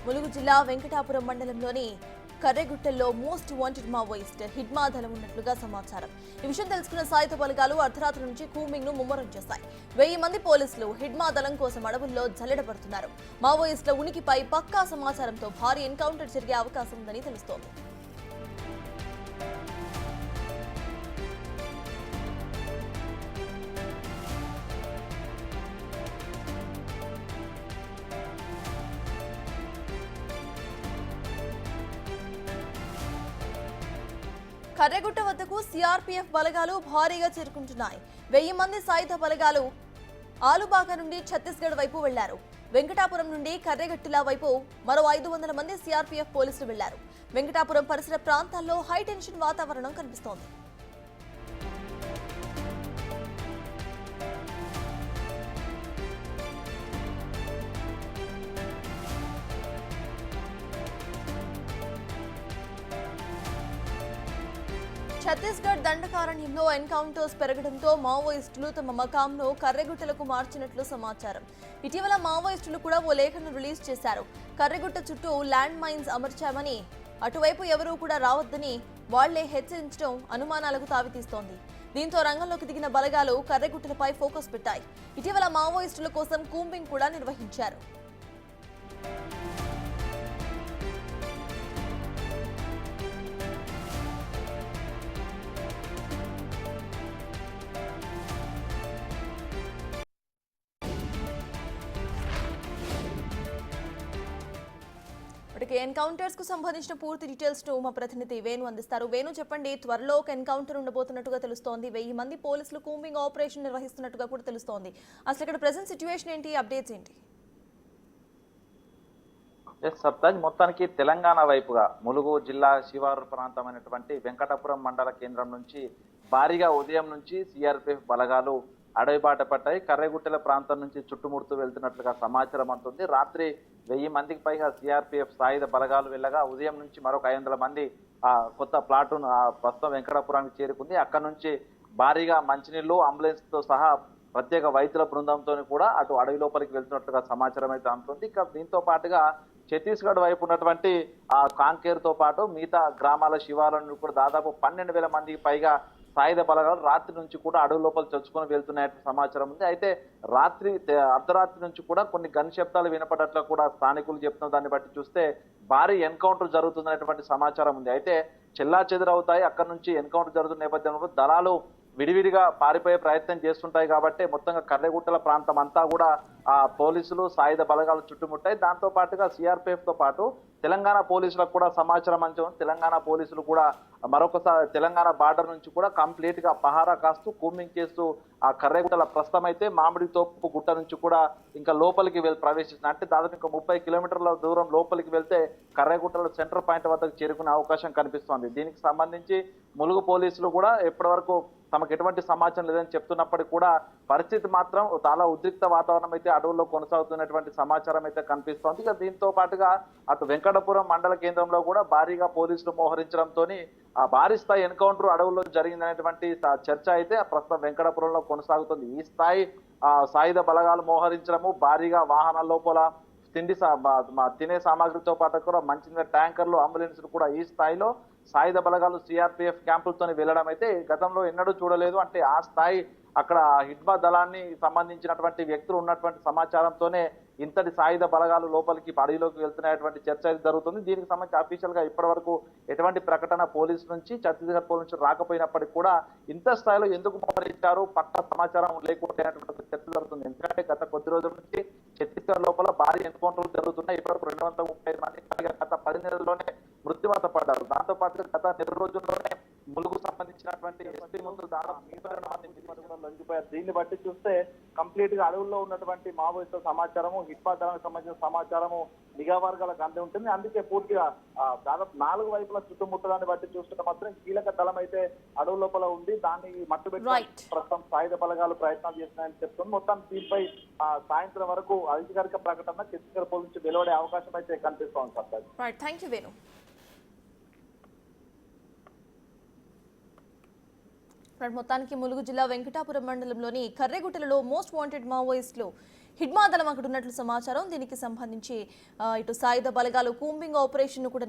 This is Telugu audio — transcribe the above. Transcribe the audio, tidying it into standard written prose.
ములుగు జిల్లా వెంకటాపురం మండలంలోని కర్రెగుట్టల్లో మోస్ట్ వాంటెడ్ మావోయిస్ట్ హిడ్మా దళం ఉన్నట్లుగా సమాచారం. ఈ విషయం తెలుసుకున్న సాయుధ బలగాలు అర్ధరాత్రి నుంచి కూంబింగ్ ను ముమ్మరం చేశాయి. 1000 మంది పోలీసులు హిడ్మా దళం కోసం అడవుల్లో జల్లెడపడుతున్నారు. మావోయిస్టుల ఉనికిపై పక్కా సమాచారంతో భారీ ఎన్కౌంటర్ జరిగే అవకాశం ఉందని తెలుస్తోంది. కర్రెగుట్ట వద్దకు సిఆర్పీఎఫ్ బలగాలు భారీగా చేరుకుంటున్నాయి. 1000 మంది సాయుధ బలగాలు ఆలుబాగా నుండి ఛత్తీస్గఢ్ వైపు వెళ్లారు. వెంకటాపురం నుండి కర్రెగట్టుల వైపు మరో 500 మంది సిఆర్పీఎఫ్ పోలీసులు వెళ్లారు. వెంకటాపురం పరిసర ప్రాంతాల్లో హైటెన్షన్ వాతావరణం కనిపిస్తోంది. ఛత్తీస్గఢ్ దండకారణ్యంలో ఎన్కౌంటర్స్ పెరగడంతో మావోయిస్టులు తమ మకాంను కర్రెగుట్టలకు మార్చినట్లు సమాచారం. ఇటీవల మావోయిస్టులు కూడా ఓ లేఖను రిలీజ్ చేశారు. కర్రెగుట్ట చుట్టూ ల్యాండ్ మైన్స్ అమర్చామని, అటువైపు ఎవరూ కూడా రావద్దని వాళ్లే హెచ్చరించడం అనుమానాలకు తావితీస్తోంది. దీంతో రంగంలోకి దిగిన బలగాలు కర్రెగుట్టలపై ఫోకస్ పెట్టాయి. ఇటీవల మావోయిస్టుల కోసం కూంబింగ్ కూడా నిర్వహించారు. ఎన్కౌంటర్స్ కు సంబంధించిన పూర్తి డీటెయిల్స్ ను మా ప్రతినిధి వేణు అందిస్తారు. వేణు, చెప్పండి, త్వరలో ఒక ఎన్కౌంటర్ ఉండబోతున్నట్టుగా తెలుస్తోంది. 1000 మంది పోలీసులు కూంబింగ్ ఆపరేషన్ నిర్వహిస్తున్నట్టుగా కూడా తెలుస్తోంది. అసలు ఇక్కడ ప్రెజెంట్ సిచ్యువేషన్ ఏంటి, అప్డేట్స్ ఏంటి? సప్తాజ్, మొత్తానికి తెలంగాణ వైపుగా ములుగు జిల్లా శివారు ప్రాంతమైనటువంటి వెంకటాపురం మండల కేంద్రం నుంచి భారీగా ఉదయం నుంచి సిఆర్పిఎఫ్ బలగాలు అడవి బాట పట్టాయి. కర్రెగుట్టెల ప్రాంతం నుంచి చుట్టుముడుతూ వెళ్తున్నట్లుగా సమాచారం అందుతుంది. రాత్రి 1000 మందికి పైగా సిఆర్పిఎఫ్ సాయుధ బలగాలు వెళ్ళగా ఉదయం నుంచి మరొక 500 మంది కొత్త ప్లాటూన్ ప్రస్తుతం వెంకటాపురానికి చేరుకుంది. అక్కడ నుంచి భారీగా మంచినీళ్లు, అంబులెన్స్ తో సహా ప్రత్యేక వైద్యుల బృందంతో కూడా అటు అడవి లోపలికి వెళ్తున్నట్లుగా సమాచారం అయితే అందుతుంది. ఇక దీంతో పాటుగా ఛత్తీస్గఢ్ వైపు ఉన్నటువంటి కాంకేర్ తో పాటు మిగతా గ్రామాల శివాలను కూడా దాదాపు 12,000 మందికి పైగా సాయుధ బలగాలు రాత్రి నుంచి కూడా అడవి లోపల చొచ్చుకొని వెళ్తున్నట్టు సమాచారం ఉంది. అయితే అర్ధరాత్రి నుంచి కూడా కొన్ని గన్ శబ్దాలు వినపడట్లు కూడా స్థానికులు చెప్తున్న దాన్ని బట్టి చూస్తే భారీ ఎన్కౌంటర్ జరుగుతున్నటువంటి సమాచారం ఉంది. అయితే చెల్లా చెదురవుతాయి. అక్కడ నుంచి ఎన్కౌంటర్ జరుగుతున్న నేపథ్యంలో దళాలు విడివిడిగా పారిపోయే ప్రయత్నం చేస్తుంటాయి. కాబట్టి మొత్తంగా కర్రెగుట్టల ప్రాంతం అంతా కూడా పోలీసులు సాయుధ బలగాలు చుట్టుముట్టాయి. దాంతో పాటుగా సిఆర్పిఎఫ్ తో పాటు తెలంగాణ పోలీసులకు కూడా సమాచారం అందించారు. తెలంగాణ పోలీసులు కూడా మరొకసారి తెలంగాణ బార్డర్ నుంచి కూడా కంప్లీట్ గా పహారా కాస్తూ కూంబింగ్ చేస్తూ ఆ కర్రెగుట్టల ప్రస్తుతం అయితే మామిడి తోపు గుట్ట నుంచి కూడా ఇంకా లోపలికి ప్రవేశిస్తున్నారు. అంటే దాదాపు ఇంకా 30 కిలోమీటర్ల దూరం లోపలికి వెళ్తే కర్రెగుట్టల సెంటర్ పాయింట్ వద్దకు చేరుకునే అవకాశం కనిపిస్తోంది. దీనికి సంబంధించి ములుగు పోలీసులు కూడా ఎప్పటి వరకు తమకు ఎటువంటి సమాచారం లేదని చెప్తున్నప్పటికీ కూడా పరిస్థితి మాత్రం చాలా ఉద్రిక్త వాతావరణం అయితే అడవుల్లో కొనసాగుతున్నటువంటి సమాచారం అయితే కనిపిస్తోంది. ఇక దీంతో పాటుగా అటు వెంకటాపురం మండల కేంద్రంలో కూడా భారీగా పోలీసులు మోహరించడంతో ఆ భారీ స్థాయి ఎన్కౌంటర్ అడవుల్లో జరిగిందనేటువంటి చర్చ అయితే ప్రస్తుతం వెంకటాపురంలో కొనసాగుతుంది. ఈ స్థాయి సాయుధ బలగాలు మోహరించడము, భారీగా వాహనాల లోపల తినే సామాగ్రితో పాటు కూడా మంచినీళ్ళ ట్యాంకర్లు, అంబులెన్స్లు కూడా ఈ స్థాయిలో సాయుధ బలగాలు సిఆర్పిఎఫ్ క్యాంపులతో వెళ్ళడం అయితే గతంలో ఎన్నడూ చూడలేదు. అంటే ఆ స్థాయి అక్కడ హిడ్మా దళాన్ని సంబంధించినటువంటి వ్యక్తులు ఉన్నటువంటి సమాచారంతోనే ఇంతటి సాయుధ బలగాలు లోపలికి అడవిలోకి వెళ్తున్నటువంటి చర్చ జరుగుతుంది. దీనికి సంబంధించి అఫీషియల్ గా ఇప్పటి వరకు ఎటువంటి ప్రకటన పోలీసు నుంచి ఛత్తీస్గఢ్ పోలీసు నుంచి రాకపోయినప్పటికీ కూడా ఇంత స్థాయిలో ఎందుకు మోహరించారు, పక్క సమాచారం లేకపోయినటువంటి చర్చ జరుగుతుంది. ఎందుకంటే గత కొద్ది రోజుల నుంచి ఛత్తీస్గఢ్ లోపల భారీ ఎన్కౌంటర్లు జరుగుతున్నాయి. ఇప్పటివరకు 235 మంది గత 10 నెలల్లోనే మృత్యువాత పడ్డారు. దాంతో పాటు గత 2 రోజుల్లోనే ములుగు సంబంధించినటువంటి ఎస్పీ ముందు దాదాపు లొంగిపోయారు. దీన్ని బట్టి చూస్తే కంప్లీట్ గా అడవుల్లో ఉన్నటువంటి మావోయిస్టుల సమాచారము, హిడ్మా దళానికి సంబంధించిన సమాచారము నిఘా వర్గాలకు అందే ఉంటుంది. అందుకే పూర్తిగా దాదాపు 4 వైపుల చుట్టుముట్టడాన్ని బట్టి చూస్తుంటే మాత్రం కీలక దళం అయితే అడవు లోపల ఉంది. దాన్ని మట్టుబెట్టి ప్రస్తుతం సాయుధ బలగాలు ప్రయత్నాలు చేస్తున్నాయని చెప్తుంది. మొత్తం దీనిపై సాయంత్రం వరకు అధికారిక ప్రకటన ఛత్తీస్గఢ్ పోలీసు నుంచి వెలువడే అవకాశం అయితే కనిపిస్తోంది. సార్, మొత్తానికి ములుగు జిల్లా వెంకటాపురం మండలంలోని కర్రెగుట్టలలో మోస్ట్ వాంటెడ్ మావోయిస్టులు హిడ్మా దళం అక్కడ ఉన్నట్లు సమాచారం. దీనికి సంబంధించి ఇటు సాయుధ బలగాలు కూంబింగ్ ఆపరేషన్ కూడా